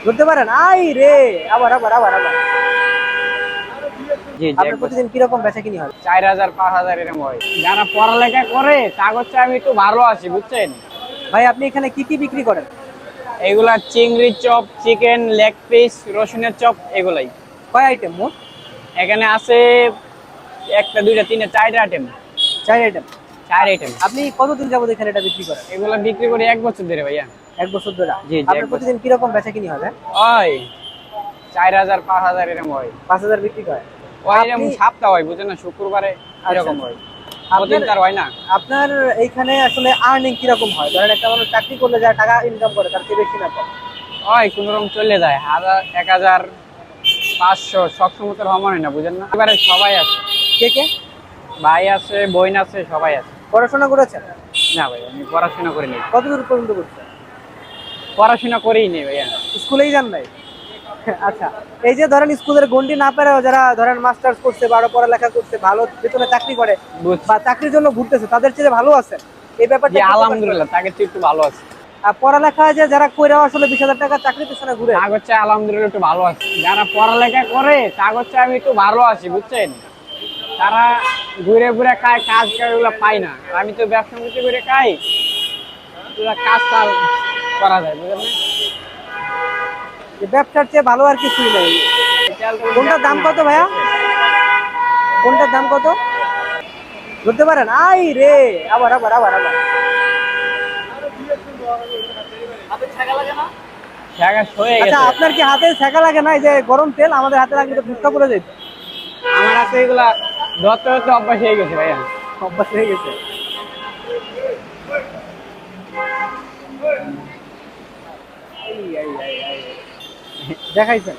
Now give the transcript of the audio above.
ধরতে পারেন? আই রে, আবার আবার আবার আবার। জি জি আপনার প্রতিদিন কিরকম বেচাকিনি হয়? 4000 5000 এরকম হয়। যারা পড়ালেখা করে তা হচ্ছে আমি একটু ভালো আছি বুঝছেন। ভাই আপনি এখানে কি কি বিক্রি করেন? এগুলা চিংড়ির চপ, চিকেন লেগ পিস, রসুনের চপ এগুলাই। কয় আইটেম মোট? এখানে আছে একটা দুইটা তিনটা চারটা আইটেম। 4 আইটেম। চার আইটেম। আপনি কতদিন যাবত এখানে এটা বিক্রি করেন? এগুলা বিক্রি করি 1 বছর ধরে ভাইয়া। 1 বছর ধরে। জি জি আপনার 1 বছর। প্রতিদিন কিরকম বেচাকিনি হয় ভাই? ওই 4000 5000 এরকম হয়। 5,000 বিক্রি করে। ওই আপনি এরকম সপ্তাহ হয় বুঝেন না, শুক্রবারে আচ্ছা, এরকম আচ্ছা। হয়। প্রতিদিন আপনার তার হয় না। আপনার এইখানে আসলে আর্নিং কিরকম হয়? ধরেন একটা মানুষ চাকরি করলে যা টাকা ইনকাম করে তার চেয়ে বেশি না কম? ওই কোনোরকম চলে যায় 1000 1500 সবসময় তো হওয়া হয় না বুঝেন না। এবারে সবাই আছে, কে কে? ভাই আছে বোন আছে সবাই আছে। পড়াশোনা করেছেন? না ভাই আমি পড়াশোনা করিনি। কতদূর পর্যন্ত করছেন? পড়াশোনা করিনি ভাইয়া। স্কুলেই যান নাই? আচ্ছা। এই যে ধরেন স্কুলের গণ্ডি না পেরেও যারা ধরেন মাস্টার্স করছে বা আরো পড়ালেখা করছে, ভালো বেতনে চাকরি করে বুঝছি। বা চাকরির জন্য ঘুরতেছে, তাদের চেয়ে ভালো আছেন। এই জি ব্যাপারটা একটু প্রকাশ করেন। আলহামদুলিল্লাহ তাকে একটু ভালো আছে। আর পড়ালেখা যে যারা কইরাও আসলে 20,000 টাকা চাকরির পেছনে ঘুরে। তা হচ্ছে আলহামদুলিল্লাহ একটু ভালো আছে। যারা পড়ালেখা করে তা হচ্ছে আমি একটু ভালো আছি বুঝছেন। তারা ঘুরে ঘুরে খায়, কাজ এগুলো পায় না। আর আমি তো ব্যবসা করতে করে খাই, এগুলা কাজ টাজ করা যায় বুঝলেন না। যে ব্যবসার চেয়ে ভালো আর কিছুই নাই। তেল তো কোনটার ব্যবসা দাম না কত আমার, ঠিক ভাইয়া? আছে? কোনটার দাম কত? ধরতে পারেন? আই রে, আবার আবার আবার আবার। শেষ হয়ে আচ্ছা, গেছে। আপনার কি হাতে ছেঁকা লাগে না? এই যে গরম তেল আমাদের হাতে লাগলে তো ফুসকা পড়ে যেত। আমার কাছে এগুলা ধরতে ধরতে অভ্যাস হয়ে গেছে ভাইয়া। অভ্যাস হয়ে গেছে। এই, এই, এই, এই। দেখাইছেন?